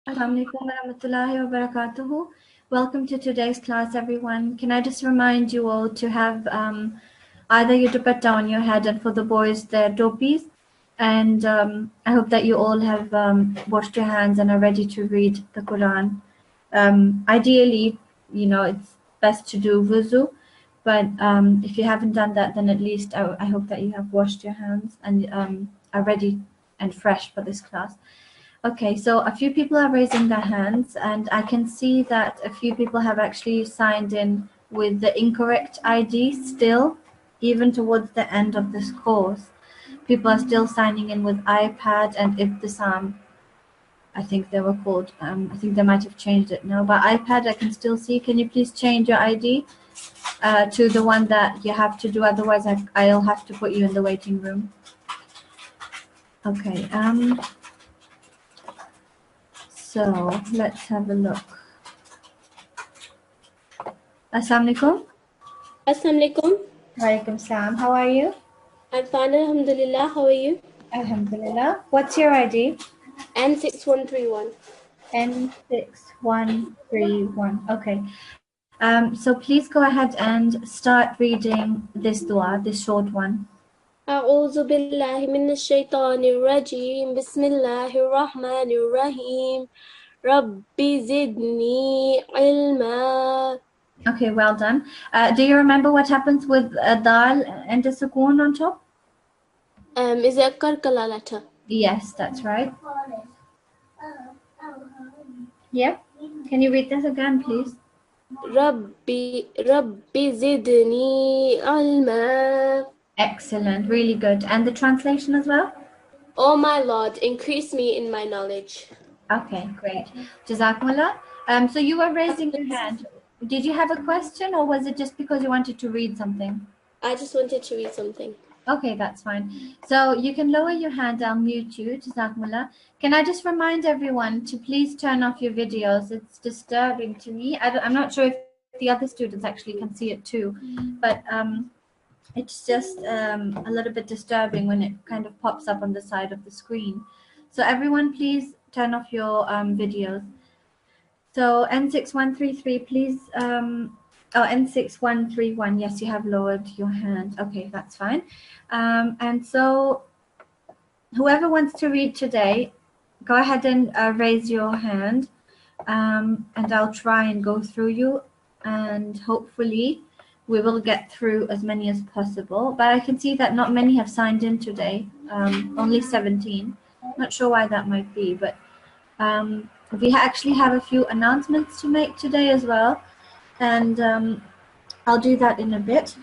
Assalamu alaikum warahmatullahi wabarakatuh. Welcome to today's class, everyone. Can I just remind you all to have either your dupatta on your head, and for the boys, their topis. And I hope that you all have washed your hands and are ready to read the Quran. Ideally, it's best to do wuzu, but if you haven't done that, then at least I hope that you have washed your hands and are ready and fresh for this class. Okay, so a few people are raising their hands, and I can see that a few people have actually signed in with the incorrect ID still, even towards the end of this course. People are still signing in with iPad and Ibtisam. I think they were called. I think they might have changed it now, but iPad I can still see. Can you please change your ID to the one that you have to do? Otherwise, I'll have to put you in the waiting room. Okay. So let's have a look. Assalamu alaikum. Assalamu alaikum. Walaikum salam. How are you? I'm fine, alhamdulillah. How are you? Alhamdulillah. What's your ID? N6131. N6131. Okay. So please go ahead and start reading this dua, this short one. أعوذ بالله من الشيطان الرجيم بسم الله الرحمن الرحيم رب زدني علما. Okay, well done. Do you remember what happens with a dal and a sukoon on top? Is it a karkala letter? Yes, that's right. Yeah. Can you read this again, please? Rabbi zidni alma. Excellent, really good. And the translation as well? Oh my Lord, increase me in my knowledge. Okay, great. Jazakumullah. So you were raising your hand. Did you have a question, or was it just because you wanted to read something? I just wanted to read something. Okay, that's fine. So you can lower your hand, I'll mute you. Jazakumullah. Can I just remind everyone to please turn off your videos? It's disturbing to me. I'm not sure if the other students actually can see it too, but it's just a little bit disturbing when it kind of pops up on the side of the screen. So everyone, please turn off your videos. So N6133, please. N6131. Yes, you have lowered your hand. Okay, that's fine. And so whoever wants to read today, go ahead and raise your hand, and I'll try and go through you, and hopefully we will get through as many as possible. But I can see that not many have signed in today, only 17. Not sure why that might be, but we actually have a few announcements to make today as well, and I'll do that in a bit.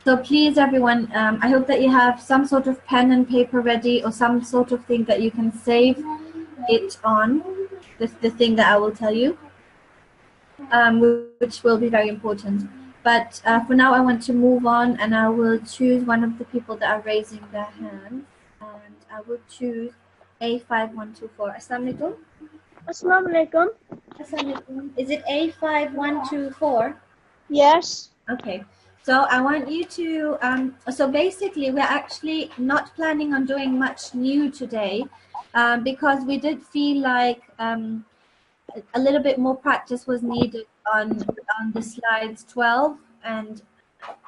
So please, everyone, I hope that you have some sort of pen and paper ready, or some sort of thing that you can save it on, the thing that I will tell you, which will be very important. But for now, I want to move on, and I will choose one of the people that are raising their hands, and I will choose A5124. Assalamu alaikum. Assalamu alaikum. Is it A5124? Yes. Okay. So I want you to, so basically we're actually not planning on doing much new today, because we did feel like a little bit more practice was needed on the slides 12, and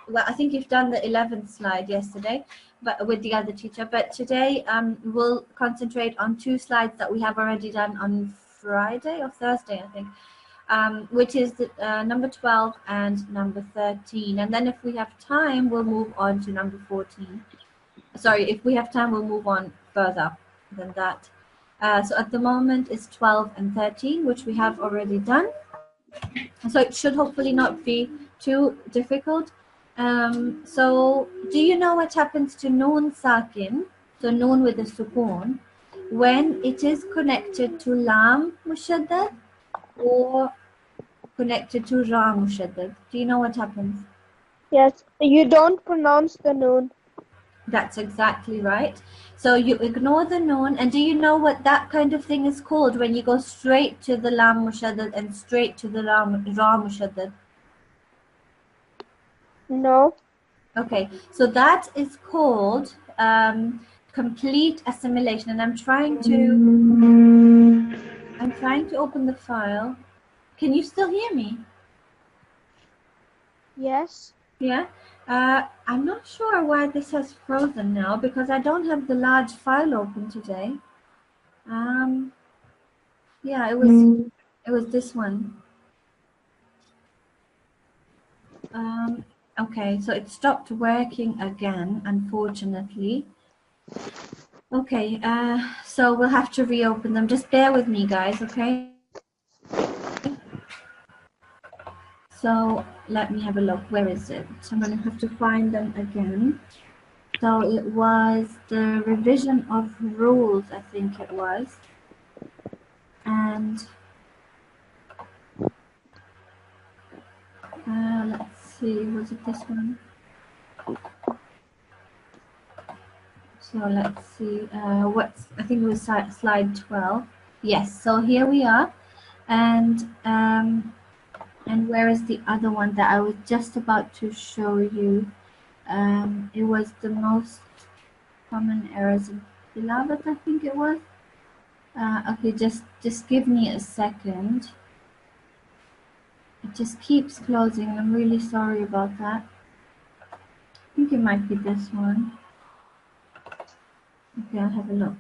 well, I think you've done the 11th slide yesterday, but with the other teacher. But today we'll concentrate on 2 slides that we have already done on Friday or Thursday, I think, which is the, number 12 and number 13. And then if we have time, we'll move on to number 14. Sorry, if we have time, we'll move on further than that. So at the moment, it's 12 and 13, which we have already done. So it should hopefully not be too difficult. So do you know what happens to noon sakin, so noon with a sukoon, when it is connected to lam mushaddad or connected to ra mushaddad? Do you know what happens? Yes. You don't pronounce the noon. That's exactly right. So you ignore the noon, and do you know what that kind of thing is called when you go straight to the lam mushaddad and straight to the ra mushaddad? No. Okay, so that is called complete assimilation, and I'm trying trying to open the file. Can you still hear me? Yes. Yeah. I'm not sure why this has frozen now because I don't have the large file open today. Yeah, it was this one. Okay, so it stopped working again, unfortunately. Okay, so we'll have to reopen them. Just bear with me, guys, okay? So let me have a look. Where is it? I'm going to have to find them again. So it was the revision of rules, I think it was. And let's see, was it this one? So let's see, I think it was slide 12. Yes, so here we are. And where is the other one that I was just about to show you? It was the most common errors in Tilawat, I think it was. Okay, just give me a second. It just keeps closing. I'm really sorry about that. I think it might be this one. Okay, I'll have a look.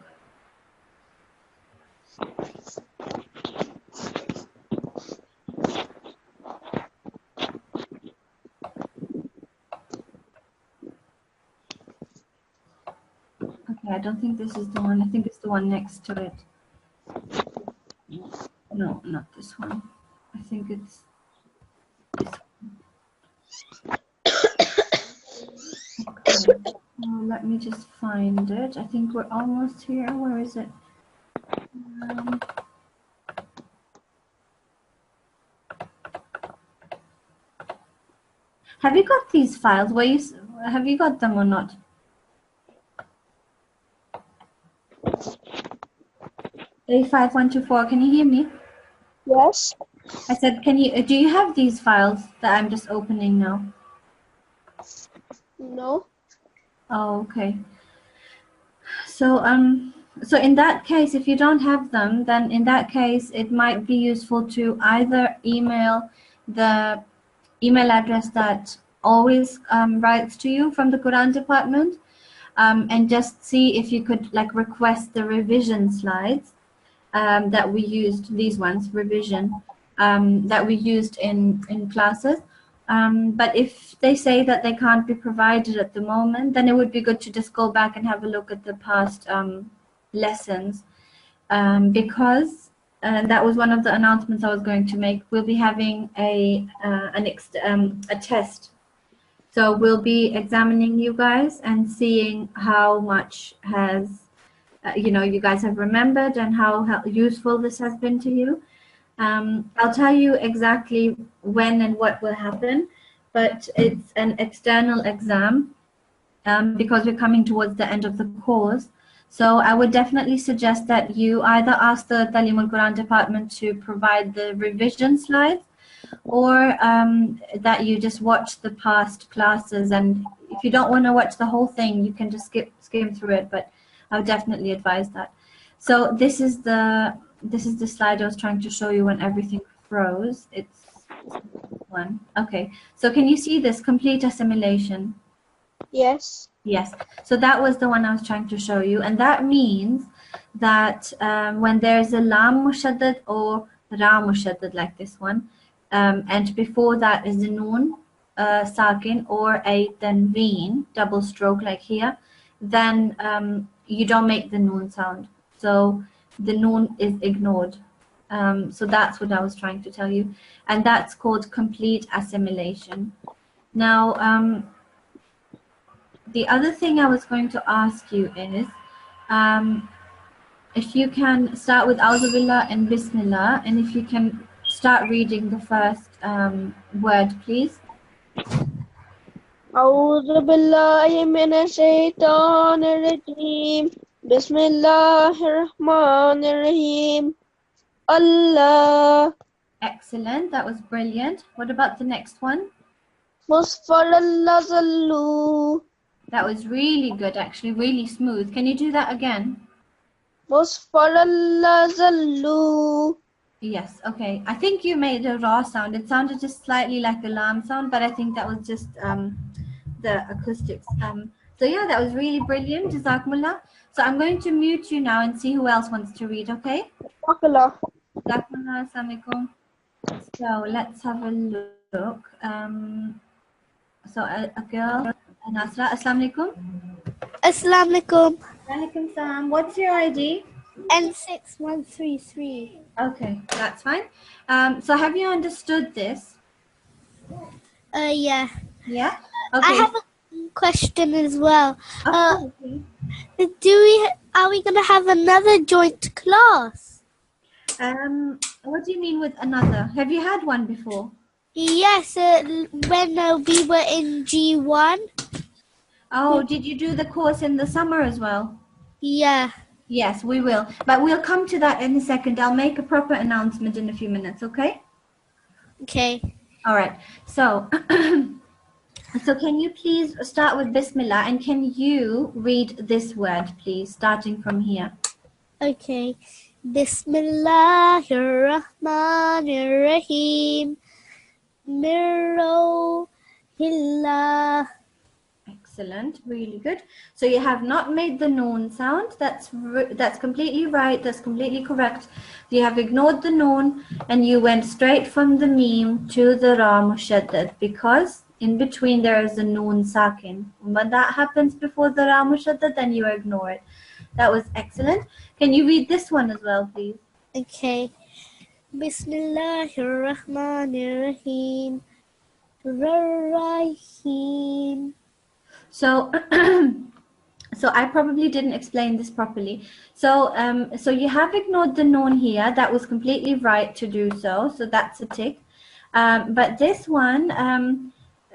Okay, I don't think this is the one. I think it's the one next to it. No, not this one. I think it's this one. Okay. Let me just find it. I think we're almost here. Where is it? Have you got these files? Have you got them or not? A5124, can you hear me? Yes. I said, do you have these files that I'm just opening now? No. Oh, okay. So in that case, if you don't have them, then in that case, it might be useful to either email the email address that always writes to you from the Quran department, and just see if you could like request the revision slides that we used, these ones, revision, that we used in classes. But if they say that they can't be provided at the moment, then it would be good to just go back and have a look at the past lessons, because that was one of the announcements I was going to make. We'll be having a test. So we'll be examining you guys and seeing how much has, you guys have remembered and how useful this has been to you. I'll tell you exactly when and what will happen, but it's an external exam because we're coming towards the end of the course. So I would definitely suggest that you either ask the Talimul-Quran department to provide the revision slides, or that you just watch the past classes. And if you don't want to watch the whole thing, you can just skim through it, but I would definitely advise that. So this is the slide I was trying to show you when everything froze. It's one. Okay, so can you see this complete assimilation? Yes. Yes, so that was the one I was trying to show you, and that means that when there's a lam mushaddad or ra mushaddad like this one, and before that is a noon sakin or a tanveen, double stroke like here, then you don't make the noon sound. So the noon is ignored. So that's what I was trying to tell you, and that's called complete assimilation. Now, the other thing I was going to ask you is, if you can start with A'udhu Billah and Bismillah, and if you can start reading the first word, please. أعوذ بالله من الشيطان الرجيم بسم الله الرحمن الرحيم Allah. Excellent, that was brilliant. What about the next one? Musfarallazallu. That was really good, actually, really smooth. Can you do that again? Musfarallazallu. Yes, okay. I think you made a raw sound. It sounded just slightly like a lam sound, but I think that was just the acoustics. So yeah, that was really brilliant. Jazakumullah. So I'm going to mute you now and see who else wants to read, okay? Barakallah. Jazakumullah, assalamualaikum. So let's have a look. So a girl, Nasirat, assalamualaikum. Assalamualaikum. Walaikum salam. What's your ID? N6133. Okay, that's fine. So have you understood this? Yeah. Yeah? I Okay. have a question as well. Okay. Are we gonna have another joint class? What do you mean with another? Have you had one before? Yes, when we were in G1. Oh, did you do the course in the summer as well? Yeah. Yes, we will. But we'll come to that in a second. I'll make a proper announcement in a few minutes, okay? Okay. All right. So, so can you please start with Bismillah and can you read this word, please, starting from here? Okay. Bismillahirrahmanirrahim. Mirrohillah. Excellent, really good. So you have not made the noon sound. That's completely right. That's completely correct. You have ignored the noon and you went straight from the meme to the ra mushaddad because in between there is a noon sakin. When that happens before the ra mushaddad, then you ignore it. That was excellent. Can you read this one as well, please? Okay. Bismillahirrahmanirrahim. Rahim. So, so I probably didn't explain this properly. So, so you have ignored the noon here. That was completely right to do so. So that's a tick. But this one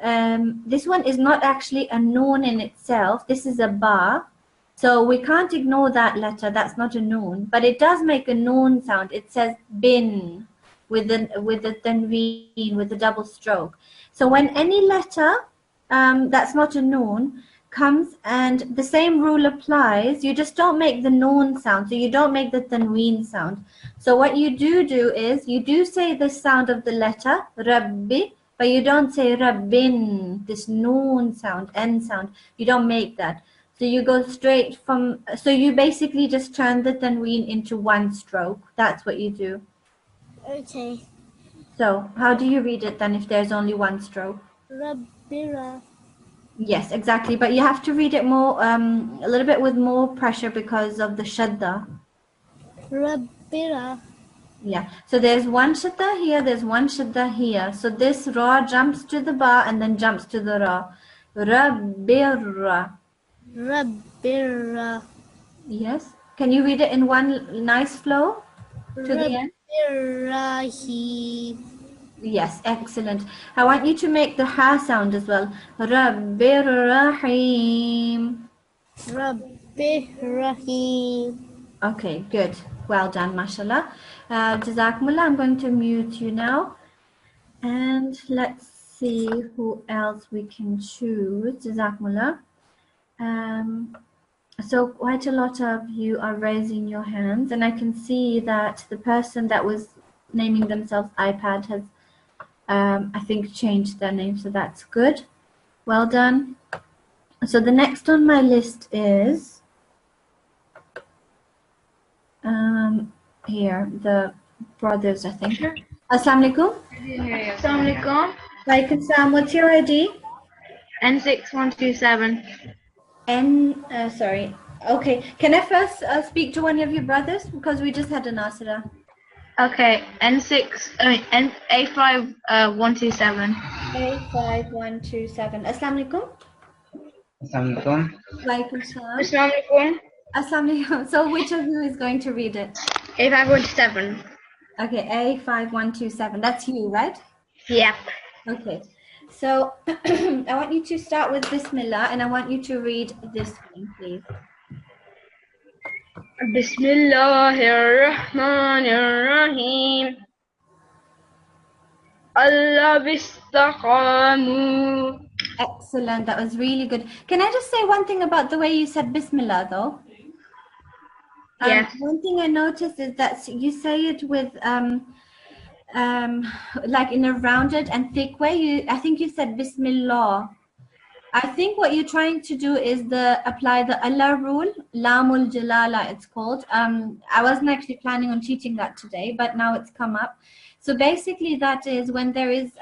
is not actually a noon in itself. This is a ba. So we can't ignore that letter. That's not a noon, but it does make a noon sound. It says bin with the tanween, with the double stroke. So when any letter that's not a noon comes and the same rule applies, you just don't make the noon sound. So you don't make the tanween sound. So what you do is you do say the sound of the letter rabbi, but you don't say rabbin, this noon sound, n sound. You don't make that. So you go straight from, so you basically just turn the tanween into one stroke. That's what you do. Okay. So how do you read it then if there's only one stroke? Rabbira. Yes, exactly. But you have to read it more, a little bit with more pressure because of the shadda. Rabbira. Yeah. So there's one shadda here, there's one shadda here. So this ra jumps to the ba and then jumps to the ra. Rabbira. Rabbira. Yes. Can you read it in one nice flow to the end? Rabbirahim. Yes, excellent. I want you to make the ha sound as well. Rabbirrahim. Rabbirahim. Okay, good. Well done, mashallah. Jazakumullah. I'm going to mute you now. And let's see who else we can choose. Jazakumullah. So quite a lot of you are raising your hands, and I can see that the person that was naming themselves iPad has, I think, changed their name, so that's good. Well done. So the next on my list is here, the brothers, I think. Assalamu alaikum. Assalamu alaikum. Walaikum salam. What's your ID? N6127. Sorry. Okay. Can I first speak to one of your brothers because we just had an asra? Okay, A5127. A5127. Assalamu alaikum. Assalamualaikum. Walaikum salam. Assalamu alaikum. Assalamu alaikum. So which of you is going to read it? A5127. Okay, A5127. That's you, right? Yep. Okay. So I want you to start with Bismillah and I want you to read this one, please. Bismillahirrahmanirrahim. Allah bistaqamu. Excellent. That was really good. Can I just say one thing about the way you said Bismillah, though? Yes. One thing I noticed is that you say it with like in a rounded and thick way. I think you said Bismillah. I think what you're trying to do is apply the Allah rule, Lamul Jalala it's called. I wasn't actually planning on teaching that today, but now it's come up. So basically that is when there is,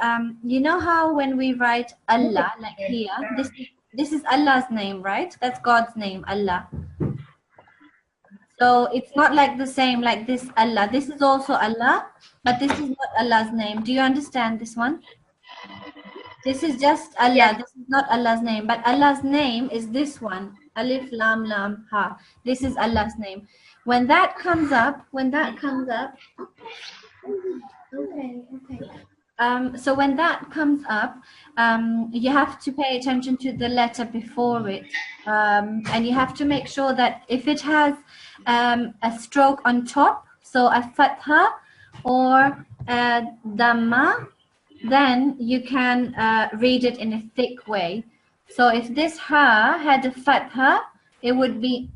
you know how when we write Allah, like here, this is Allah's name, right? That's God's name, Allah. So it's not like the same like this Allah. This is also Allah, but this is not Allah's name. Do you understand this one? This is just Allah. Yes. This is not Allah's name, but Allah's name is this one. Alif Lam Lam Ha. This is Allah's name. When that comes up, okay. So when that comes up, you have to pay attention to the letter before it, and you have to make sure that if it has a stroke on top, so a fatha or a dhamma, then you can read it in a thick way. So if this ha had a fatha, it would be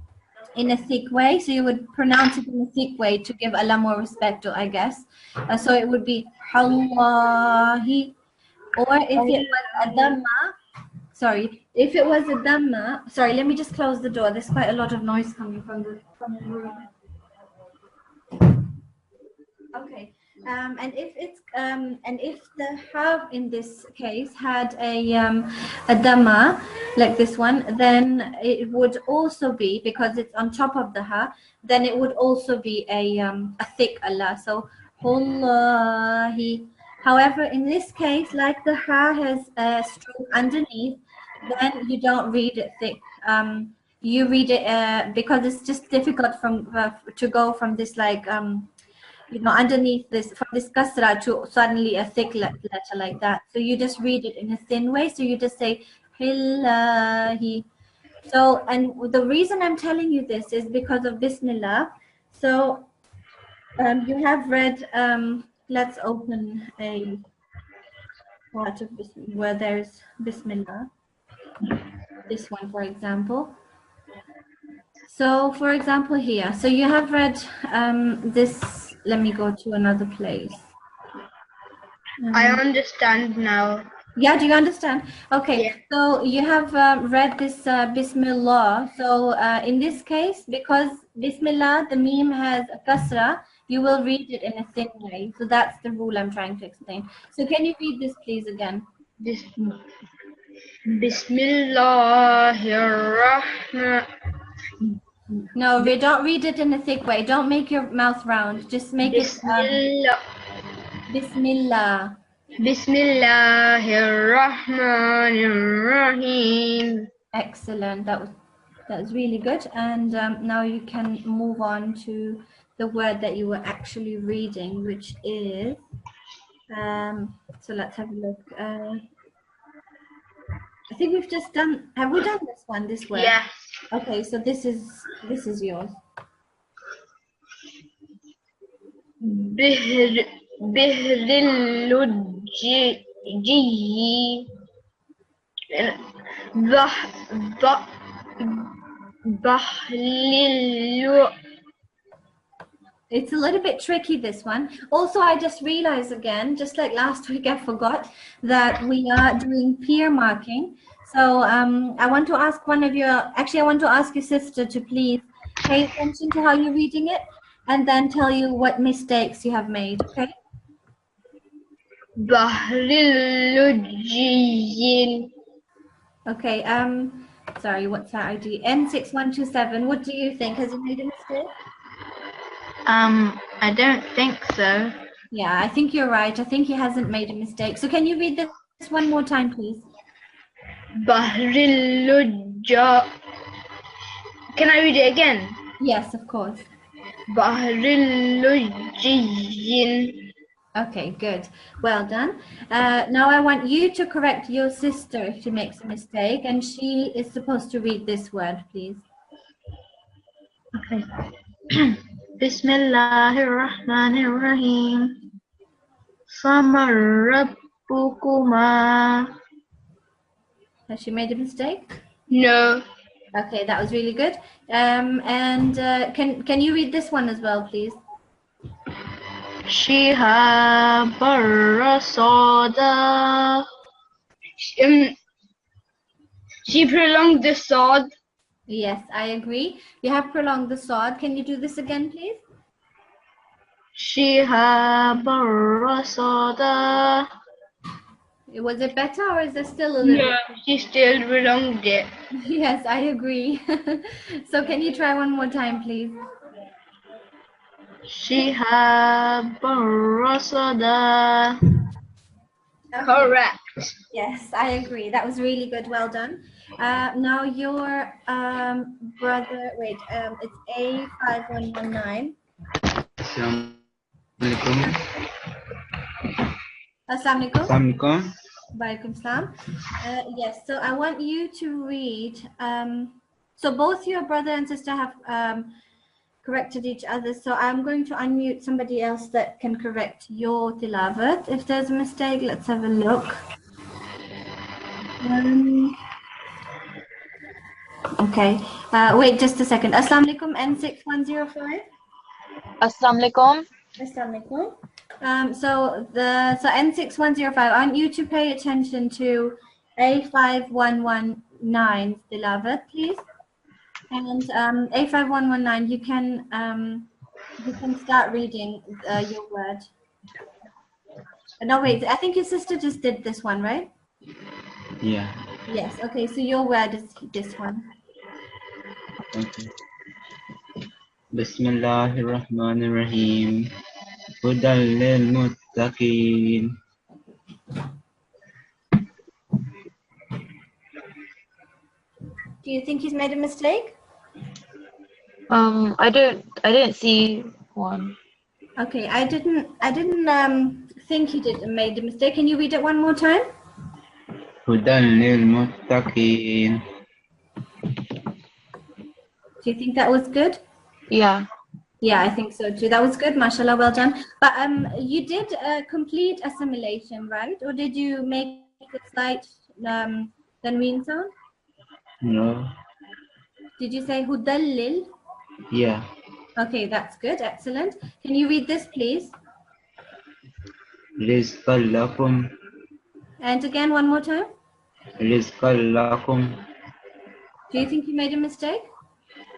in a thick way, so you would pronounce it in a thick way to give Allah more respect, I guess. So it would be Allahi. Or if it was a dhamma, if it was a dhamma, let me just close the door. There's quite a lot of noise coming from the room. Okay. And if the ha in this case had a dhamma like this one, then it would also be, because it's on top of the ha, then it would also be a thick Allah. So Allahi. However, in this case, like the ha has a stroke underneath, then you don't read it thick. You read it because it's just difficult to go from this like underneath this, from this kasra to suddenly a thick letter like that. So you just read it in a thin way. So you just say Hillahi. So, and the reason I'm telling you this is because of Bismillah. So you have read, let's open a part of Bismillah where there's Bismillah. This one, for example. So, for example, here. So you have read this. Let me go to another place. I understand now. Yeah, do you understand? Okay, Yeah. so you have read this Bismillah. So in this case, because Bismillah, the meme has a kasra, you will read it in a thin way. So that's the rule I'm trying to explain. So can you read this, please, again? Bismillahirrahman. No, we don't read it in a thick way. Don't make your mouth round. Just make Bismillah. it Bismillah. Bismillahirrahmanirrahim. Excellent. That was really good. And now you can move on to the word that you were actually reading, which is so let's have a look. I think we've just done. Have we done this one? This word? Yes. Okay, so this is yours. Bihrilujji. Bahlilu. It's a little bit tricky, this one. Also, I just realized again, just like last week, I forgot that we are doing peer marking. So I want to ask I want to ask your sister to please pay attention to how you're reading it and then tell you what mistakes you have made, okay? Bahrilujjin. Okay, sorry, what's that ID? N6127, what do you think? Has he made a mistake? I don't think so. Yeah, I think you're right. I think he hasn't made a mistake. So can you read this one more time, please? Bahrilujja. Can I read it again? Yes, of course. Bahrilujjin. Okay, good. Well done. Now I want you to correct your sister if she makes a mistake, and she is supposed to read this word, please. Okay. Bismillahirrahmanirrahim. Samarabbukuma. Has she made a mistake? No. Okay, that was really good. Can you read this one as well, please? Shihab ar-Rasada. She prolonged the sword. Yes, I agree. You have prolonged the sword. Can you do this again, please? Shihab ar-Rasada. Was it better or is there still a little? No, she still prolonged it. Yes, I agree. So can you try one more time, please? Shihab ar-Rasada. Okay. Correct. Yes, I agree. That was really good. Well done. Now your brother. Wait. It's A5119. Assalamu alaikum. Assalamualaikum. Walaikum salam. Yes. So I want you to read. So both your brother and sister have corrected each other. So I'm going to unmute somebody else that can correct your tilawat. If there's a mistake, let's have a look. Okay. Wait just a second. Assalamu alaikum N6105. Assalamu alaikum. Assalamu alaikum. So N6105, I want you to pay attention to A5119 tilawat, please. And A5119, you can start reading your word. No, wait. I think your sister just did this one, right? Yeah. Yes. Okay. So your word is this one. Okay. Bismillahirrahmanirrahim. Hudan lil muttaqin. Do you think he's made a mistake? I didn't see one. Okay. I didn't think he made a mistake. Can you read it one more time? Hudan lil muttaqin. Do you think that was good? Yeah. Yeah, I think so too. That was good, mashallah, well done. But you did complete assimilation, right? Or did you make a slight tanween sound? No. Did you say hudallil? Yeah. Okay, that's good, excellent. Can you read this, please? Rizqan lakum. And again, one more time. Rizqan lakum. Do you think you made a mistake?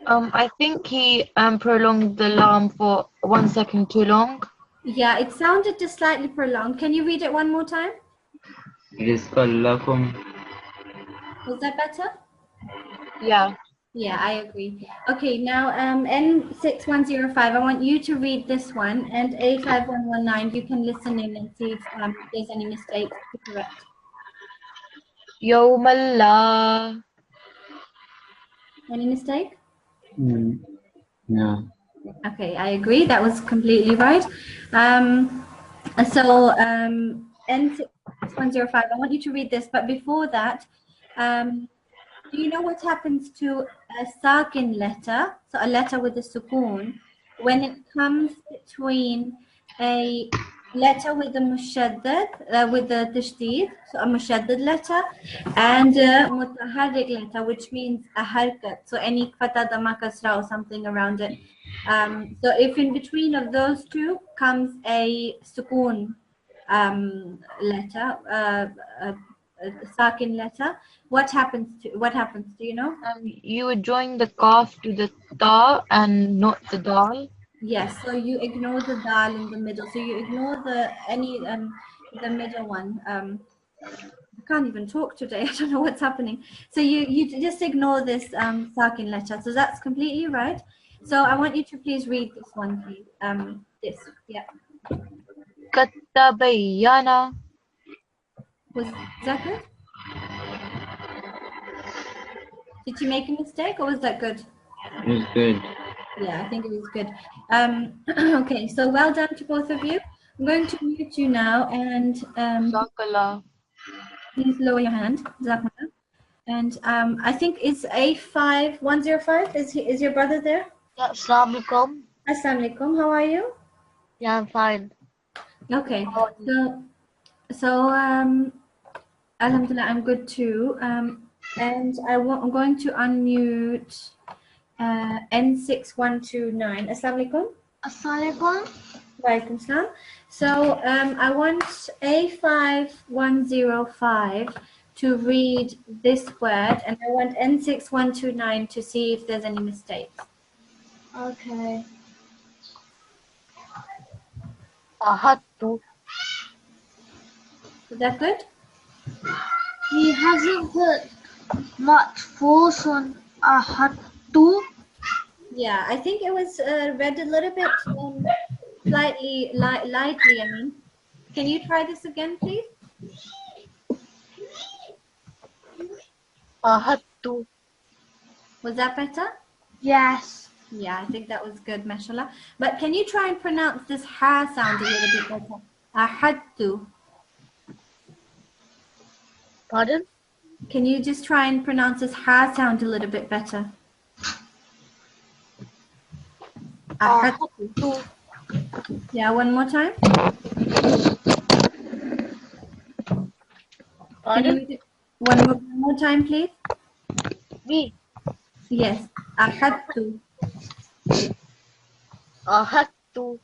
I think he prolonged the lam for 1 second too long. Yeah, it sounded just slightly prolonged. Can you read it one more time? Rizqan lakum. Was that better? Yeah. Yeah, I agree. Okay, now N6105, I want you to read this one, and A5119, you can listen in and see if there's any mistakes to correct. Yawmallah. Any mistake? No. Okay, I agree. That was completely right. N6105, I want you to read this, but before that, do you know what happens to a sakin letter, so a letter with a sukoon, when it comes between a letter with a mushaddad, with the tashdid, so a mushaddad letter, and a mutaharrik letter, which means a harkat, so any fatha dhamma kasra or something around it. So if in between of those two comes a sukoon letter, a sakin letter, what happens? Do you know? You would join the kaf to the ta and not the dal. Yes, so you ignore the dal in the middle. So you ignore the middle one. I can't even talk today. I don't know what's happening. So you just ignore this sakin letter. So that's completely right. So I want you to please read this one, please. This, yeah. Katabayyana. Was that good? Did you make a mistake or was that good? It was good. Yeah, I think it was good. Okay, so well done to both of you. I'm going to mute you now and Jazakallah. please lower your hand. Jazakallah. And I think it's A5105. Is your brother there? Yeah, Assalamu alaikum. Assalamu alaikum. How are you? Yeah, I'm fine. Okay. So Alhamdulillah, I'm good too. And I'm going to unmute N6129. Assalamu alaikum. Assalamualaikum. Walaikum salam. So I want A5105 to read this word, and I want N6129 to see if there's any mistakes. Okay. Ahadtu. Is that good? He hasn't put much force on ahadtu. Yeah, I think it was read a little bit slightly lightly. I mean, can you try this again, please? Ahadtu. Was that better? Yes. Yeah, I think that was good, mashallah. But can you try and pronounce this ha sound a little bit better? Ahadtu. Pardon? Can you just try and pronounce this ha sound a little bit better? Ahadtu. Yeah, one more time. Can you read it one more time, please? Me. Yes. Ahadtu. Ahadtu.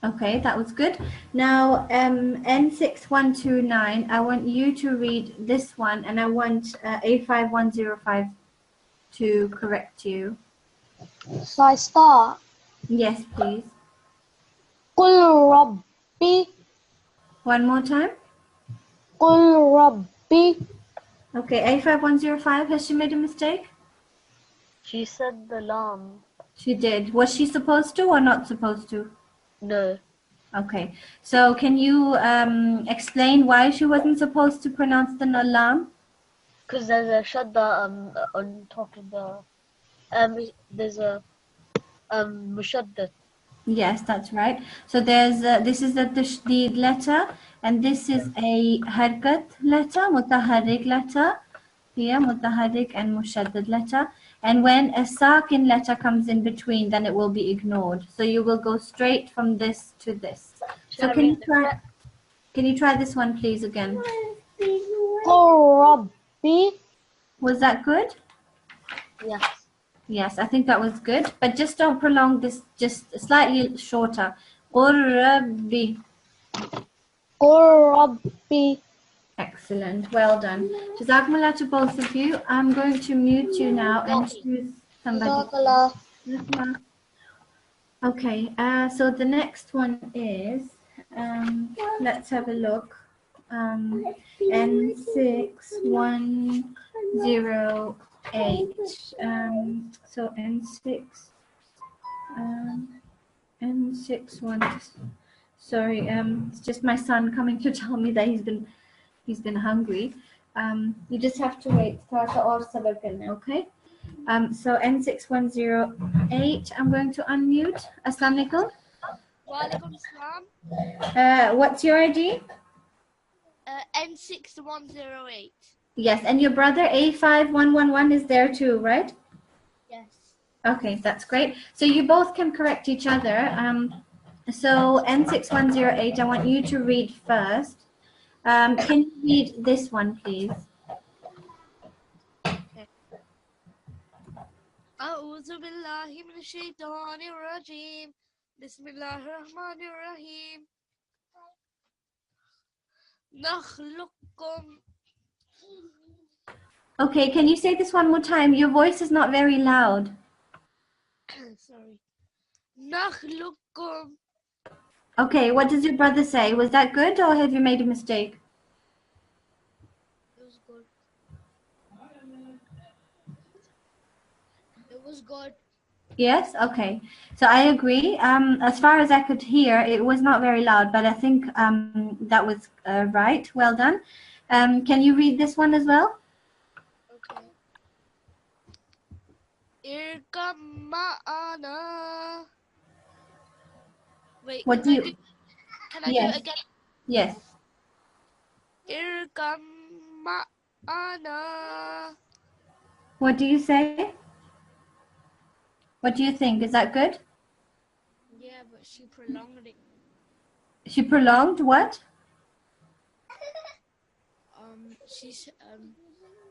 Okay, that was good. Now, N6129, I want you to read this one, and I want A5105 to correct you. So I start. Yes, please. Qul Rabbi. One more time. Qul Rabbi. Okay, A5105, has she made a mistake? She said the lam. She did. Was she supposed to or not supposed to? No. Okay, so can you explain why she wasn't supposed to pronounce the lam? Because there's a shadda on top of the there's a mushaddad. Yes, that's right. So there's this is the letter, and this is a harkat letter, mutaharrik letter. Here, mutaharrik and mushaddad letter. And when a sakin letter comes in between, then it will be ignored. So you will go straight from this to this. So can you try this one, please, again? Qul Rabbi. Was that good? Yes. Yes, I think that was good. But just don't prolong this, just slightly shorter. Qurrabi. Qul Rabbi. Excellent. Well done. Jazakumullah to both of you. I'm going to mute you now and choose somebody. Jazakallah. Okay, so the next one is, let's have a look. N6108. So N61. Sorry, it's just my son coming to tell me that he's been hungry. You just have to wait. Okay. So N6108. I'm going to unmute. Assalamu alaikum. Walaikum salam. What's your ID? N6108. Yes, and your brother A5111 is there too, right? Yes. Okay, that's great. So you both can correct each other. So N6108, I want you to read first. Can you read this one, please? أعوذ بالله من الشيطان الرجيم بسم الله الرحمن الرحيم نخلقكم. Okay, can you say this one more time? Your voice is not very loud. Sorry. نخلقكم. Okay, what does your brother say? Was that good or have you made a mistake? It was good. It was good. Yes, okay. So I agree. As far as I could hear, it was not very loud, but I think that was right. Well done. Can you read this one as well? Okay. اركب معنا. Wait, What do you? can I do Yes. it again? Yes. اركب معنا. What do you say? What do you think? Is that good? Yeah, but she prolonged it. She prolonged what? She's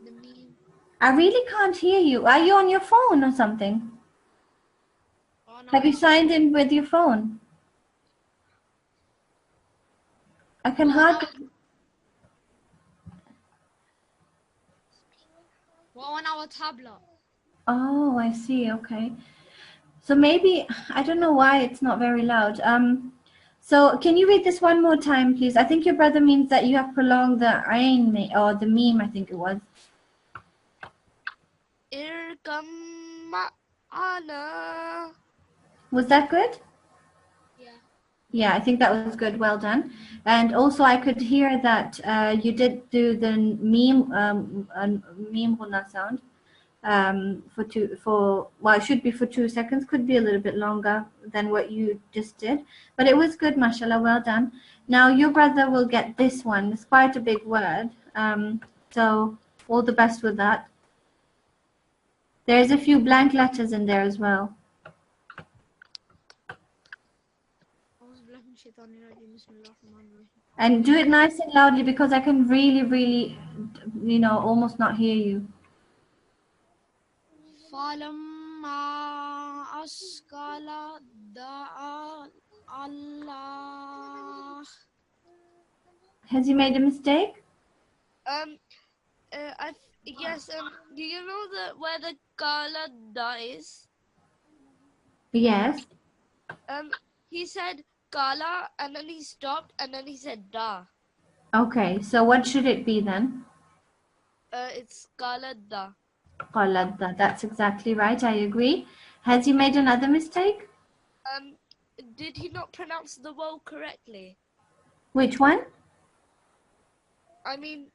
the meme. I really can't hear you. Are you on your phone or something? Oh, no. Have you signed in with your phone? I can hardly. We're on our tablet. Oh, I see. Okay. So maybe, I don't know why it's not very loud. So can you read this one more time, please? I think your brother means that you have prolonged the ain or the meme, I think it was. Irkam ma'ana. Was that good? Yeah. Yeah, I think that was good. Well done. And also, I could hear that you did do the meme guna sound well, it should be for 2 seconds. Could be a little bit longer than what you just did, but it was good, mashallah. Well done. Now your brother will get this one. It's quite a big word. So all the best with that. There's a few blank letters in there as well. And do it nice and loudly because I can really, almost not hear you. فَلَمَّا أَسْقَلَ دَعَا Allah. Has he made a mistake? Yes. Do you know where the kala da is? Yes. He said kala and then he stopped and then he said da. Okay, so what should it be then? It's kala da. Qaladda. That's exactly right. I agree. Has he made another mistake? Did he not pronounce the waw correctly? Which one? I mean,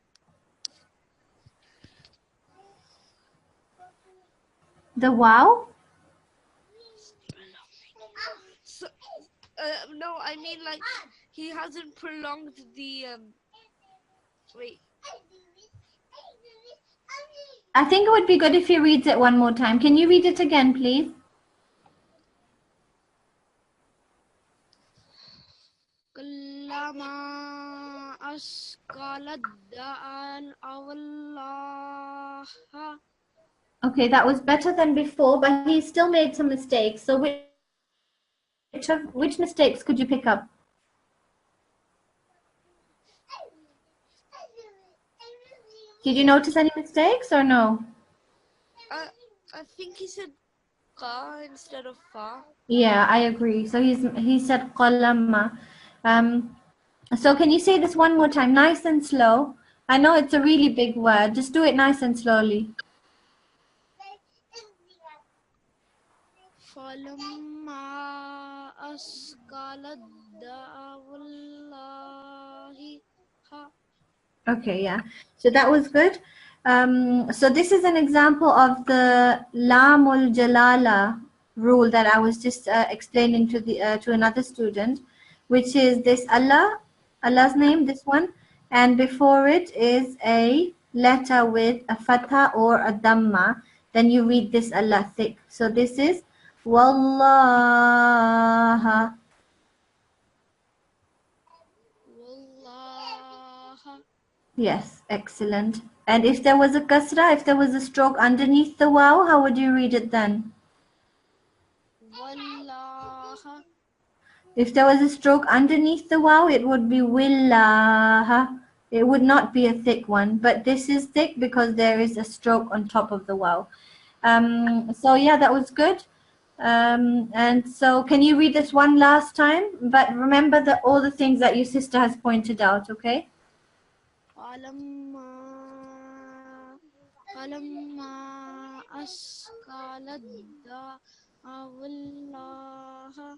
The wow? so, no, I mean like he hasn't prolonged the wait. I think it would be good if he reads it one more time. Can you read it again, please? Kullama asqalat da'an Allah. Okay, that was better than before, but he still made some mistakes. So which mistakes could you pick up? Did you notice any mistakes or no? I think he said ka instead of fa. Yeah, I agree. So he said qalamma. So can you say this one more time, nice and slow? I know it's a really big word. Just do it nice and slowly. Falamma asqalat da'awallahi. Okay, yeah. So that was good. So this is an example of the Lamul Jalala rule that I was just explaining to another student, which is this Allah's name, this one, and before it is a letter with a fatha or a dhamma. Then you read this Allah thick. So this is Wallaha. Yes, excellent. And if there was a kasra, if there was a stroke underneath the waw, how would you read it then? Wallaha. If there was a stroke underneath the waw, it would be willaha. It would not be a thick one, but this is thick because there is a stroke on top of the waw. So yeah, that was good. And so can you read this one last time? But remember all the things that your sister has pointed out, okay? Falamma asqalat da'awallaha.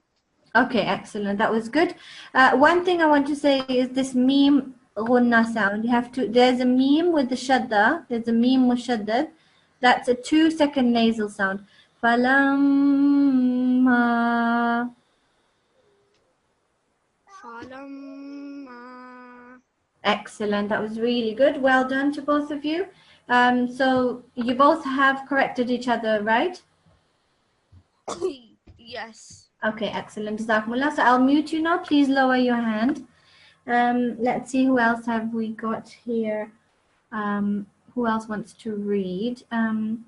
Okay, excellent. That was good. One thing I want to say is this meme ghunna sound. There's a meme with the shadda. There's a meme mushaddad. That's a 2-second nasal sound. Falamma. Excellent. That was really good. Well done to both of you. So you both have corrected each other, right? Yes. Okay, excellent. Jazakumullah. So I'll mute you now. Please lower your hand. Let's see who else have we got here. who else wants to read? Assalamu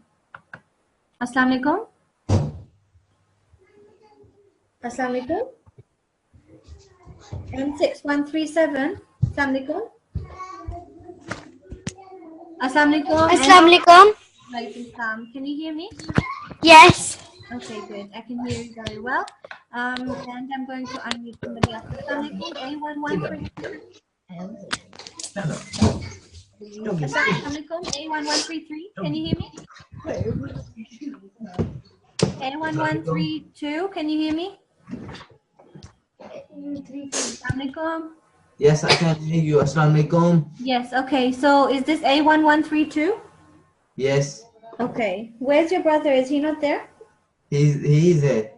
alaikum. Assalamu alaikum. N6137. Assalamu alaikum. Assalamu alaikum. Assalamu alaikum. Walaikum salam. Can you hear me? Yes. Okay, good. I can hear you very well. And I'm going to unmute somebody else. Assalamu alaikum. A1133. Assalamu alaikum. A1133. Can you hear me? A1132. Can you hear me? Assalamu alaikum. Yes, I can hear you. Assalamu alaikum. Yes, okay. So is this A1132? Yes, Okay. Where's your brother? Is he not there? he's there.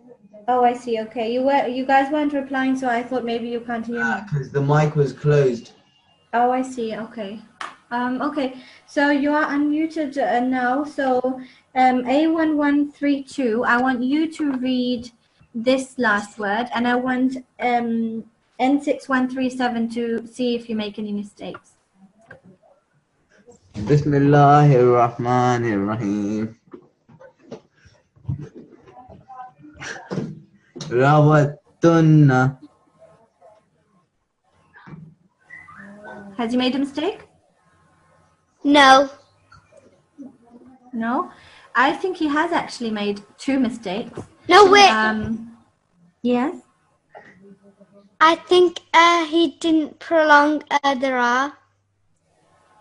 Oh, I see. Okay. You guys weren't replying, so I thought maybe you can't hear me. Because the mic was closed. Oh, I see. Okay. Okay. So you are unmuted now. So A1132, I want you to read this last word, and I want N6137 to see if you make any mistakes. Bismillahir Rahmanir Rahim. Rawattunna. Has he made a mistake? No. No? I think he has actually made 2 mistakes. No, wait. Yes? I think he didn't prolong the ra.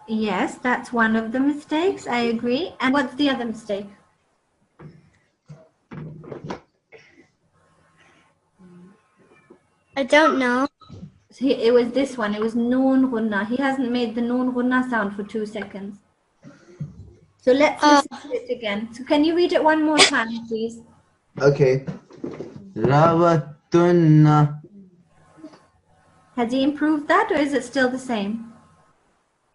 Yes, that's one of the mistakes. I agree. And what's the other mistake? I don't know. It was this one. It was noon ghunna. He hasn't made the noon ghunna sound for 2 seconds. So let's listen to it again. So can you read it one more time, please? Okay. Rawattunna. Has he improved that, or is it still the same?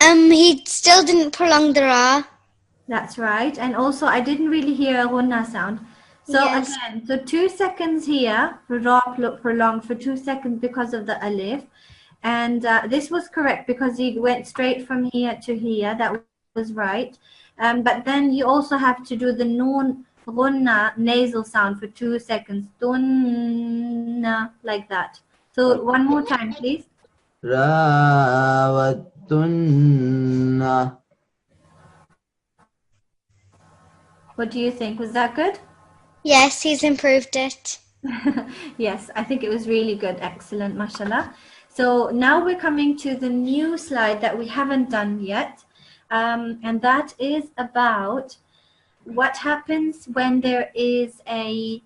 He still didn't prolong the ra. That's right. And also, I didn't really hear a ghunna sound. So Yes. again, so 2 seconds here, ra prolonged for 2 seconds because of the alif. And this was correct because he went straight from here to here. That was right. But then you also have to do the noon ghunna nasal sound for 2 seconds. Dunna, like that. So one more time, please. Rawattunna. What do you think? Was that good? Yes, he's improved it. Yes, I think it was really good. Excellent, mashallah. So now we're coming to the new slide that we haven't done yet. And that is about what happens when there is a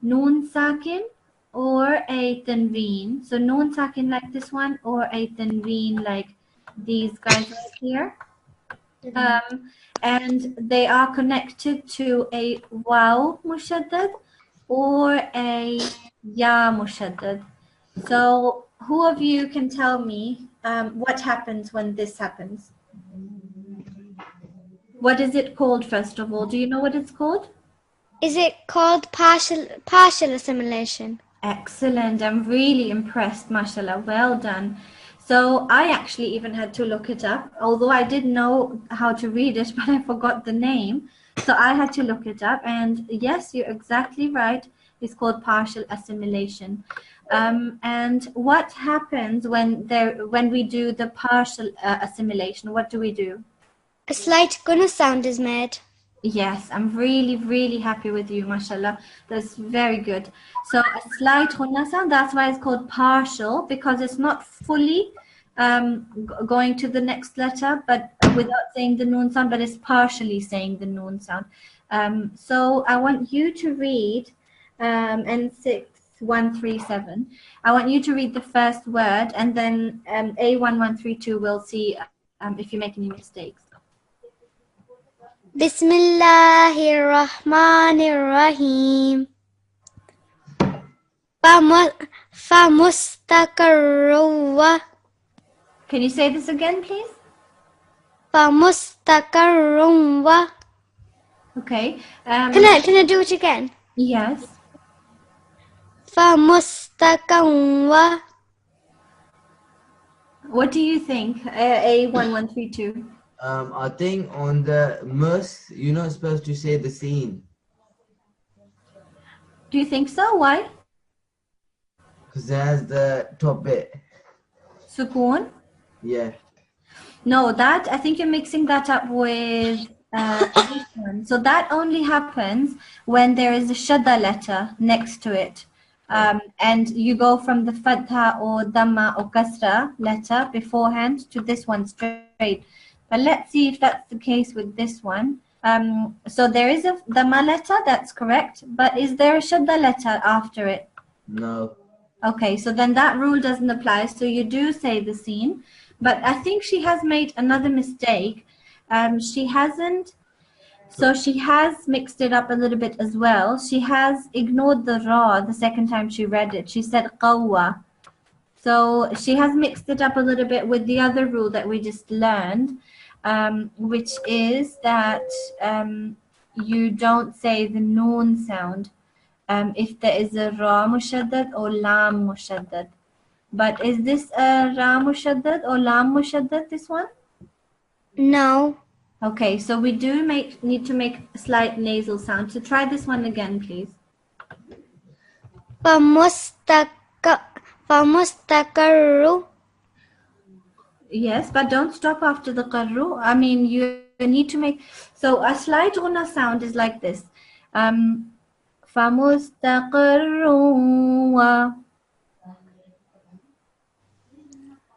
noon sakin or a tanveen. So noon sakin like this one, or a tanveen like these guys right here. And they are connected to a waw mushaddad or a ya mushaddad. So who of you can tell me what happens when this happens? What is it called, first of all? Do you know what it's called? Is it called partial assimilation? Excellent. I'm really impressed, mashallah. Well done. So I actually even had to look it up, although I did know how to read it, but I forgot the name. So I had to look it up. And yes, you're exactly right. It's called partial assimilation. And what happens when we do the partial assimilation? What do we do? A slight gunna sound is made. Yes, I'm really, really happy with you, mashallah. That's very good. So a slight ghunna sound, that's why it's called partial, because it's not fully going to the next letter, but without saying the noon sound, but it's partially saying the noon sound. So I want you to read N6137. I want you to read the first word, and then A1132 will see if you make any mistakes. Bismillahirrahmanirrahim. Famustaqarruwa. Can you say this again, please? Famustaqarruwa. Okay. Can I do it again? Yes. Famustaqarruwa. What do you think? A1132. I think on the mus, you're not supposed to say the scene. Do you think so? Why? Because it has the top bit. Sukoon? Yeah. No, that I think you're mixing that up with this one. So that only happens when there is a shadda letter next to it. And you go from the fatha or dhamma or kasra letter beforehand to this one straight. But let's see if that's the case with this one. So there is a dhamma letter, that's correct. But is there a shadda letter after it? No. Okay, so then that rule doesn't apply. So you do say the scene. But I think she has made another mistake. She hasn't. So she has mixed it up a little bit as well. She has ignored the ra the second time she read it. She said qawwa. So she has mixed it up a little bit with the other rule that we just learned, which is that you don't say the noon sound if there is a ra mushaddad or lam mushaddad. But is this a ra mushaddad or lam mushaddad, this one? No. Okay, so we do need to make a slight nasal sound. So try this one again, please. فمستقر. Yes, but don't stop after the qarru. I mean, you need to make... So a slight ghunna sound is like this. فمستقر و...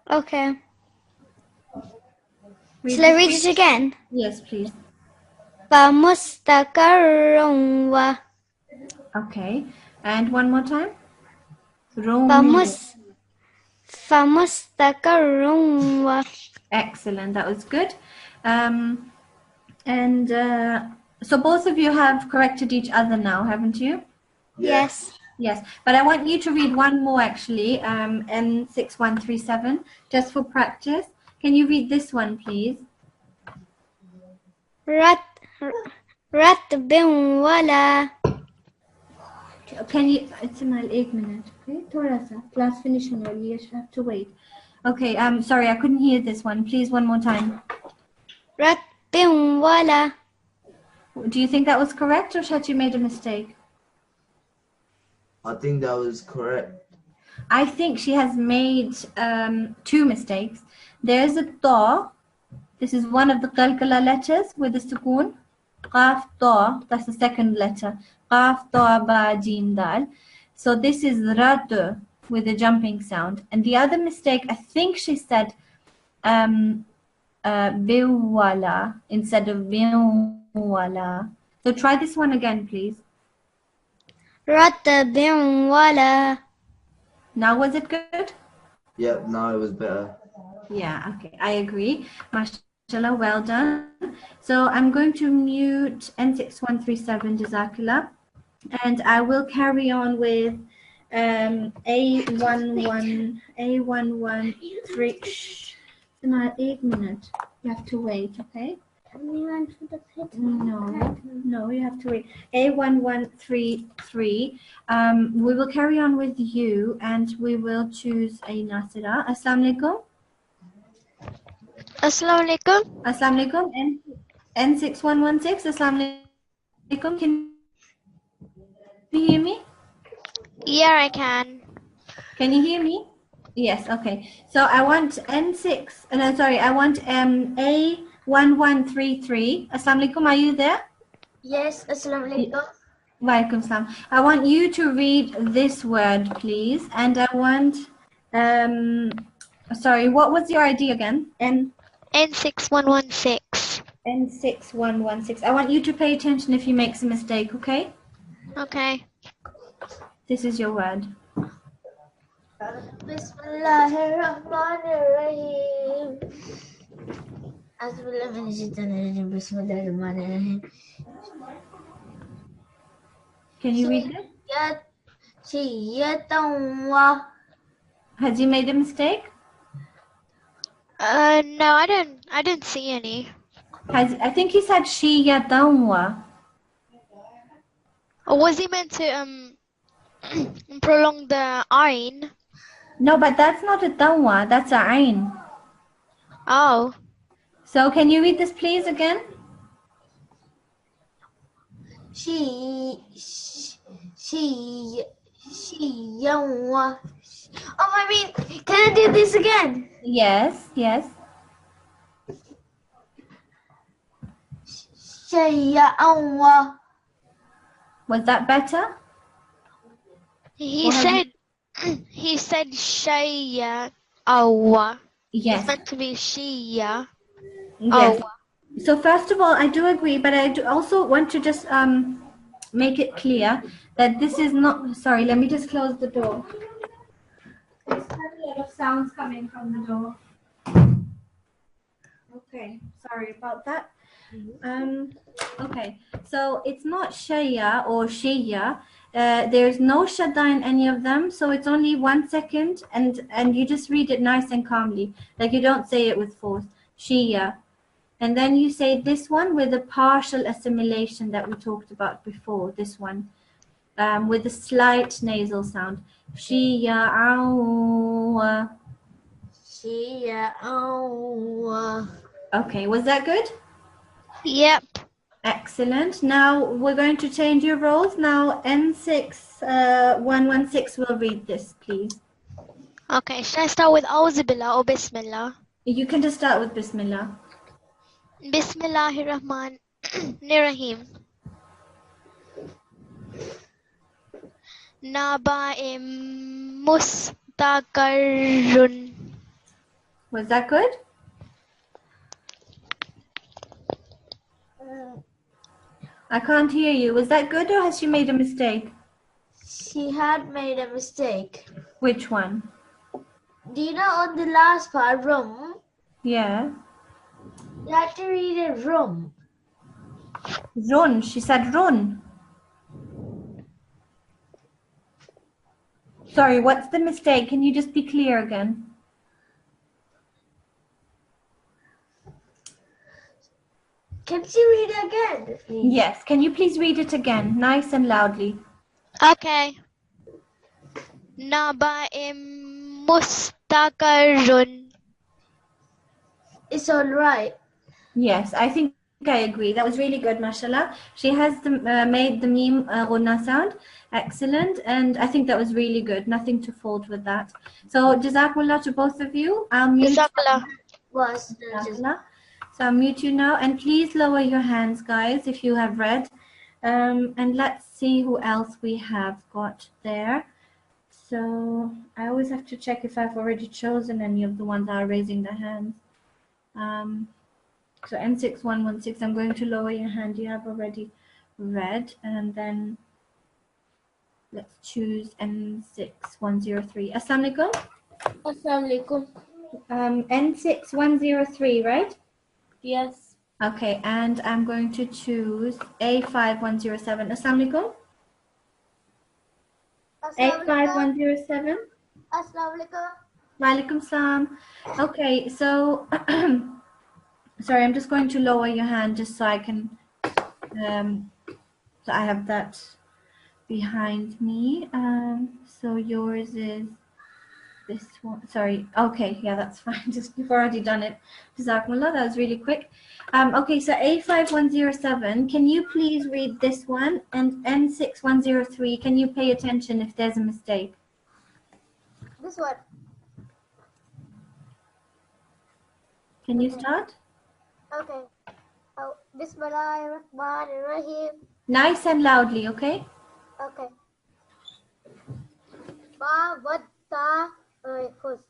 Okay. Shall I read it again? Yes, please. فمستقر و. Okay, and one more time. فمستقر و. Excellent, that was good. So both of you have corrected each other now, haven't you? Yes. Yes, but I want you to read one more actually, N6137, just for practice. Can you read this one, please? رتب ولا. Can you, it's in 8 minutes, okay? Torasa, class finishing early, you have to wait. Okay, sorry, I couldn't hear this one. Please, one more time. رتب ولا. Do you think that was correct or had you made a mistake? I think that was correct. I think she has made 2 mistakes. There's a ta. This is one of the qalqala letters with a sukoon. Qaf ta, that's the second letter. Qaf ta ba jim dal. So this is rat with a jumping sound. And the other mistake, I think she said biwala instead of biwala. So try this one again, please. رتب ولا. Now was it good? Yep, now it was better. Yeah, okay, I agree. Mashallah, well done. So I'm going to mute N6137, Jazakallah, and I will carry on with A113. Shh, it's not 8 minutes. You have to wait, okay? No, you have to wait. A1133. We will carry on with you, and we will choose a Nasirat. Assalamu alaikum. Assalamu alaikum. Assalamu alaikum. N6116. Assalamu alaikum. Can you hear me? Yeah, I can. Can you hear me? Yes. Okay. So I want N6. No, sorry. I want A1133. Assalamu alaikum. Are you there? Yes, assalamu alaikum. Walaikum salam. I want you to read this word, please. And I want, sorry, what was your ID again? N6116. N6116. I want you to pay attention if you make a mistake, okay? Okay. This is your word. Bismillahirrahmanirrahim. Bismillahirrahmanirrahim. Can you read it? Has he made a mistake? No, I didn't see any. I think he said Shiyatawwa. Or was he meant to prolong the ayn? No, but that's not a tawwa, that's a ain. Oh. So can you read this please again? She Oh, I mean, can I do this again? Yes, yes. Was that better? He Or have you- said, he said Shaya Awa. It's Yes, meant to be Shia yes. Awa. So first of all, I do agree, but I do also want to just make it clear that this is not. Sorry, let me just close the door. There's quite a lot of sounds coming from the door. Okay, sorry about that. Okay, so it's not Shaya or Shia. There's no shadda in any of them, so it's only 1 second, and you just read it nice and calmly, like you don't say it with force. Shia, and then you say this one with a partial assimilation that we talked about before. This one, with a slight nasal sound. Shia, Okay, was that good? Yep. Excellent. Now we're going to change your roles. Now N6 116 will read this, please. Okay, should I start with Auzubillah or Bismillah? You can just start with Bismillah. Bismillahirrahmanirrahim. Naba'im mustaqarrun. Was that good? I can't hear you. Was that good or has she made a mistake? She had made a mistake. Which one? Do you know on the last part, room? Yeah. You have to read it room. Run. She said run. Sorry, what's the mistake? Can you just be clear again? Can she read it again, please? Yes. Can you please read it again, nice and loudly? Okay. Naba'im mustaqarrun. It's all right. Yes, I think I agree. That was really good, mashallah. She has made the meme ghunna sound. Excellent. And I think that was really good. Nothing to fault with that. So, jazakumullah to both of you. I'll mute. Jazakallah. So, I'll mute you now. And please lower your hands, guys, if you have read. And let's see who else we have got there. So, I always have to check if I've already chosen any of the ones that are raising their hands. So N6116, I'm going to lower your hand. You have already read, and then let's choose N6103. Assalamu alaikum. Assalamu alaikum. N6103, right? Yes. Okay, and I'm going to choose A5107. Assalamu alaikum. A5107. Assalamu alaikum. Walaikum salam. Okay, so sorry, I'm just going to lower your hand just so I can, so I have that behind me. So yours is this one. Sorry. Okay, yeah, that's fine. Just you've already done it. Jazakumullah, that was really quick. Okay, so A5107, can you please read this one? And N6103, can you pay attention if there's a mistake? This one. Can you start? Okay. Oh, Bismillahirrahmanirrahim. Nice and loudly, okay? Okay. Ma wadda. First.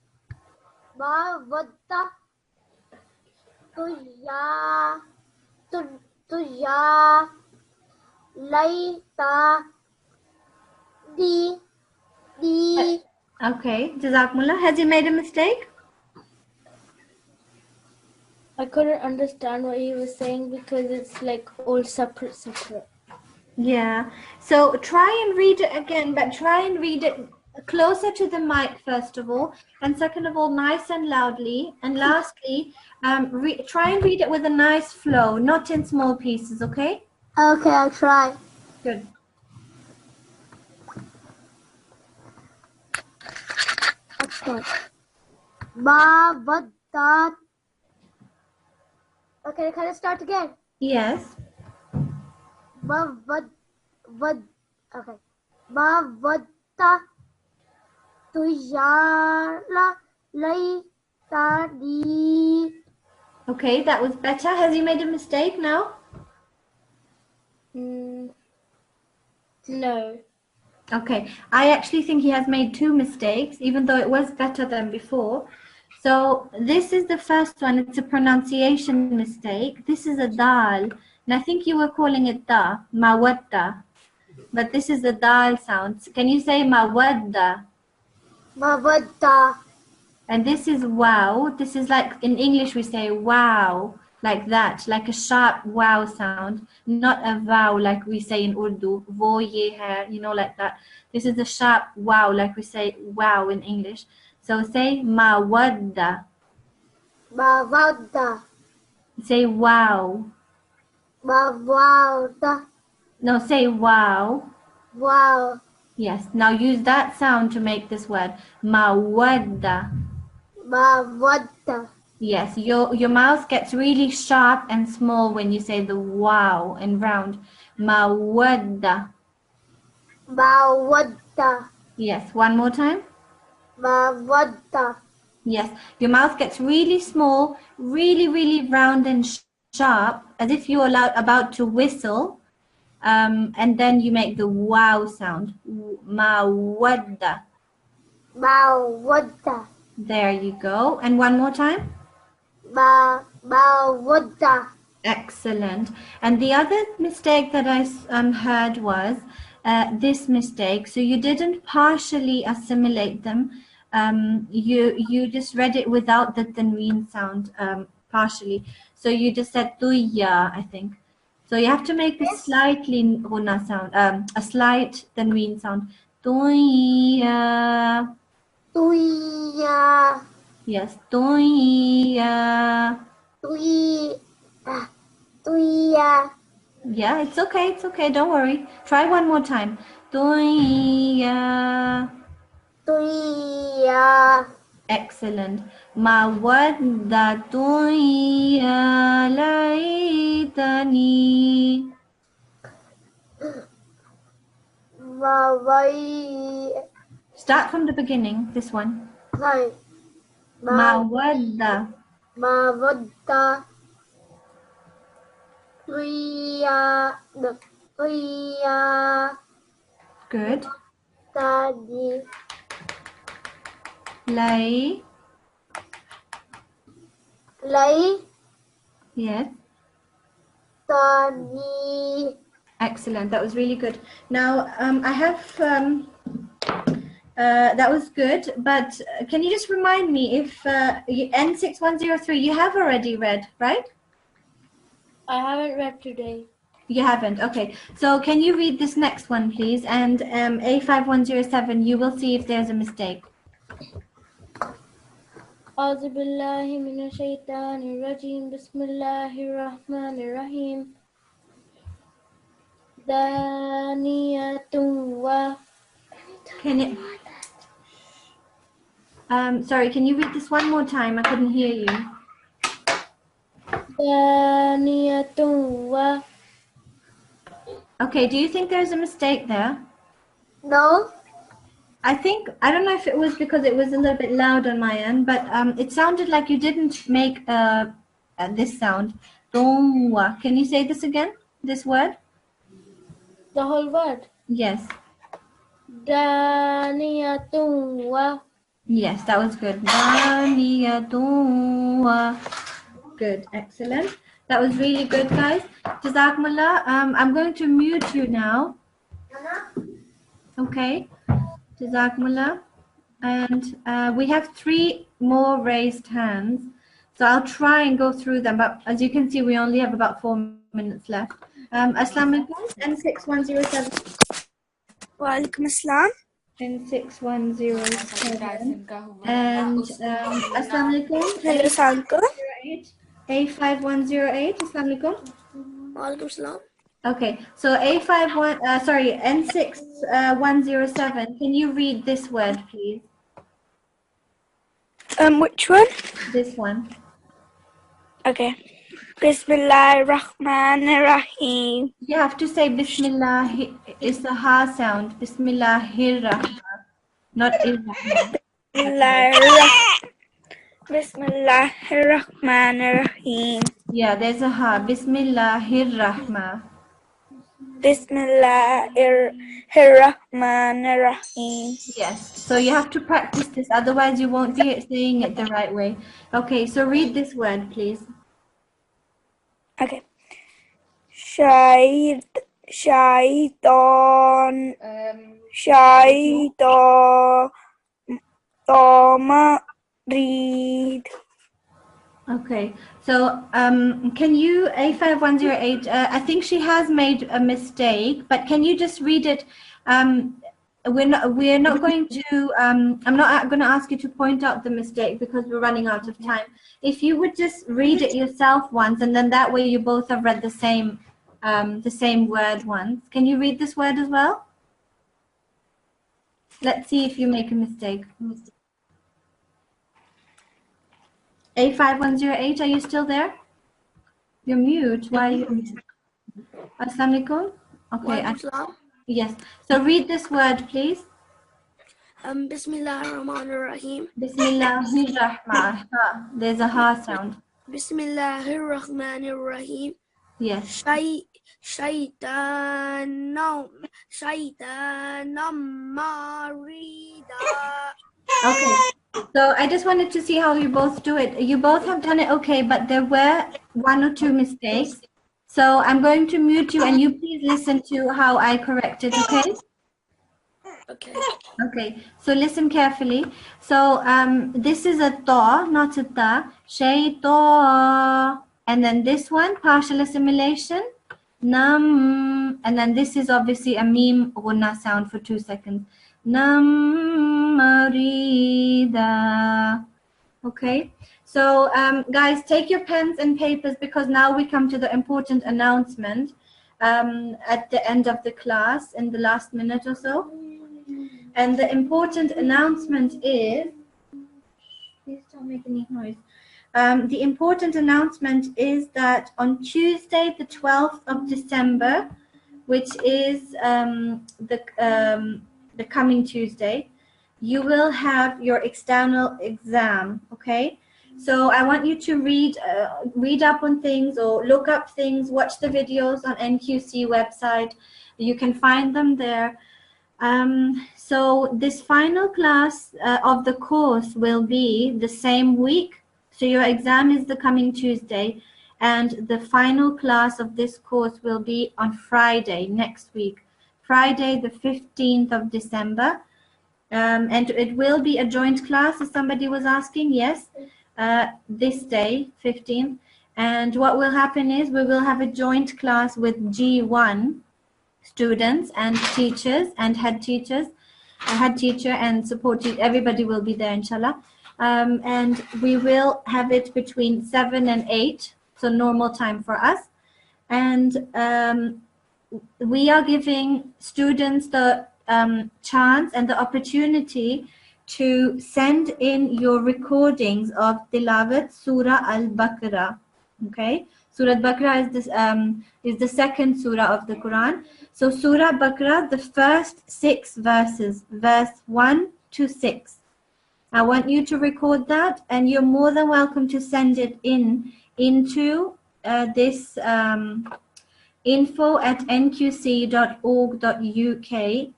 Ma wadda. Tuya. Laita. Di. Okay, Jazakumullah. Has he made a mistake? I couldn't understand what he was saying because it's like all separate. Yeah. So try and read it again, but try and read it closer to the mic, first of all. And second of all, nice and loudly. And lastly, try and read it with a nice flow, not in small pieces, okay? Okay, I'll try. Good. Okay. Ma wadda. Okay, can I start again? Yes. Okay. Mawadda tuyara laytani. Okay, that was better. Has he made a mistake now? No. Okay, I actually think he has made 2 mistakes, even though it was better than before. So this is the first one. It's a pronunciation mistake. This is a dal, and I think you were calling it da, mawadda, but this is the dal sound. Can you say mawadda? Mawadda. And this is wow. This is like in English we say wow, like that, like a sharp wow sound, not a vow like we say in Urdu, wo ye hai, you know, like that. This is a sharp wow, like we say wow in English. So say mawadda. Mawadda. Say wow. Mawadda. No, say wow. Wow. Yes. Now use that sound to make this word mawadda. Mawadda. Yes, your mouth gets really sharp and small when you say the wow and round. Mawadda. Mawadda. Yes, one more time. Mawadda. Yes, your mouth gets really small, really, really round and sharp, as if you're about to whistle. And then you make the wow sound. Mawadda. Mawadda. There you go. And one more time. Mawadda. Excellent. And the other mistake that I heard was this mistake. So you didn't partially assimilate them. You just read it without the tanween sound partially. So you just said tuya, I think. So you have to make a slightly guna sound, a slight tanween sound. Tuya. Tuya. Yes, tuya. Tuya. Tuya. Yeah, it's okay, don't worry. Try one more time. Tuya. Tuya. Excellent. Mawadda tuya laitani. Start from the beginning, this one. Sorry. Mawadda. Mawadda. Tuya. Tuya. Good. Tani. Lay. Lay. Yes. Tani. Excellent. That was really good. Now, I have, that was good, but can you just remind me if N6103 you have already read, right? I haven't read today. You haven't. Okay. So can you read this next one, please? And A5107, you will see if there's a mistake. أعوذ بالله من الشيطان الرجيم بسم الله الرحمن الرحيم دانية و Can it? Sorry, can you read this one more time? I couldn't hear you. دانية و. Okay, do you think there's a mistake there? No. I don't know if it was because it was a little bit loud on my end, but it sounded like you didn't make this sound. Dongwa. Can you say this again? This word? The whole word. Yes. Daniyatun wa. Yes, that was good. Daniyatun. Good, excellent. That was really good, guys. Jazakumullah. I'm going to mute you now. Okay. Jazakumullah. And we have 3 more raised hands. So I'll try and go through them. But as you can see, we only have about 4 minutes left. Assalamu alaikum. N6107. Wa alaikum assalam. N6107. And Assalamu alaikum. Hello, Sanko. A5108. Assalamu alaikum. Wa alaikum assalam. Okay, so N6107. Can you read this word, please? Which one? This one. Okay. Bismillahirrahmanirrahim. You have to say Bismillah. It's the ha sound. Bismillahirrahman, not irrahman. Bismillahirrahmanirrahim. Yeah, there's a ha. Bismillahirrahman. Bismillahirrahmanirrahim. Yes. So you have to practice this, otherwise you won't be saying it the right way. Okay, so read this word, please. Okay. Shaitan. Read. Okay, so can you, A5108, I think she has made a mistake, but can you just read it? We're not going to, I'm not going to ask you to point out the mistake because we're running out of time. If you would just read it yourself once, and then that way you both have read the same word once. Can you read this word as well? Let's see if you make a mistake. A5108, are you still there? You're mute. Why are you mute? Assalamu alaikum. Okay. Yes. So read this word, please. Bismillahirrahmanirrahim. Bismillahirrahman. Ha. There's a ha sound. Bismillahirrahmanirrahim. Yes. Shaitanam marida. Okay. So I just wanted to see how you both do it. You both have done it okay, but there were 1 or 2 mistakes. So I'm going to mute you, and you please listen to how I correct it, okay? Okay. Okay, so listen carefully. So this is a ta, not a ta. Shayta. And then this one, partial assimilation. Nam. And then this is obviously a meme ghunna sound for 2 seconds. Nam marida. Okay, so guys, take your pens and papers, because now we come to the important announcement at the end of the class in the last minute or so. And the important announcement is, please don't make any noise. The important announcement is that on Tuesday, the 12th of December, which is the coming Tuesday, you will have your external exam, okay? So I want you to read up on things, or look up things, watch the videos on Nqc website. You can find them there. So this final class of the course will be the same week. So your exam is the coming Tuesday, and the final class of this course will be on Friday next week, Friday the 15th of December. And it will be a joint class, as somebody was asking. Yes, this day, 15th. And what will happen is we will have a joint class with G1 students and teachers and head teachers, a head teacher and support teacher. Everybody will be there, inshallah. And we will have it between 7 and 8, so normal time for us. And we are giving students the chance and the opportunity to send in your recordings of Tilawat Surah Al-Baqarah. Okay, Surah Al-Baqarah is the second surah of the Quran. So Surah Al-Baqarah, the first 6 verses, verse 1 to 6. I want you to record that, and you're more than welcome to send it into this info@nqc.org.uk.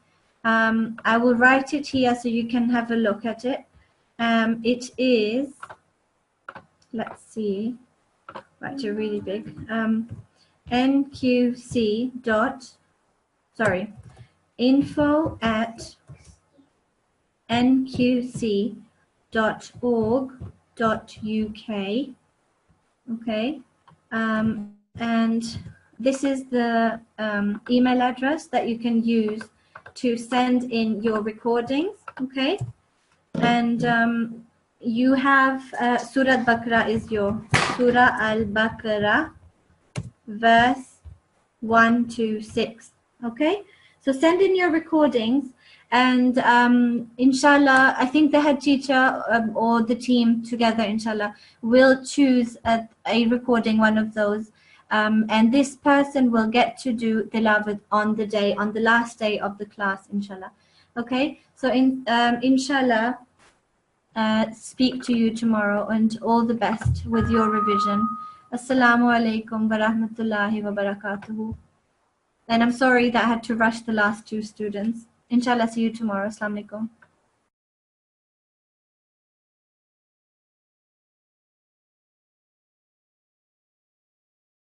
I will write it here so you can have a look at it. It is, let's see, write it really big. info@nqc.org.uk. Okay, and this is the email address that you can use to send in your recordings. Okay, and you have Surah Al-Baqarah is your Surah Al-Baqarah, verse 1 to 6. Okay, so send in your recordings, And inshallah, I think the head teacher or the team together, inshallah, will choose a recording, one of those. And this person will get to do tilawat on the last day of the class, inshallah. Okay, so inshallah, speak to you tomorrow, and all the best with your revision. Assalamu alaikum wa rahmatullahi wa barakatuhu. And I'm sorry that I had to rush the last two students. Inshallah, see you tomorrow. Assalamu alaikum.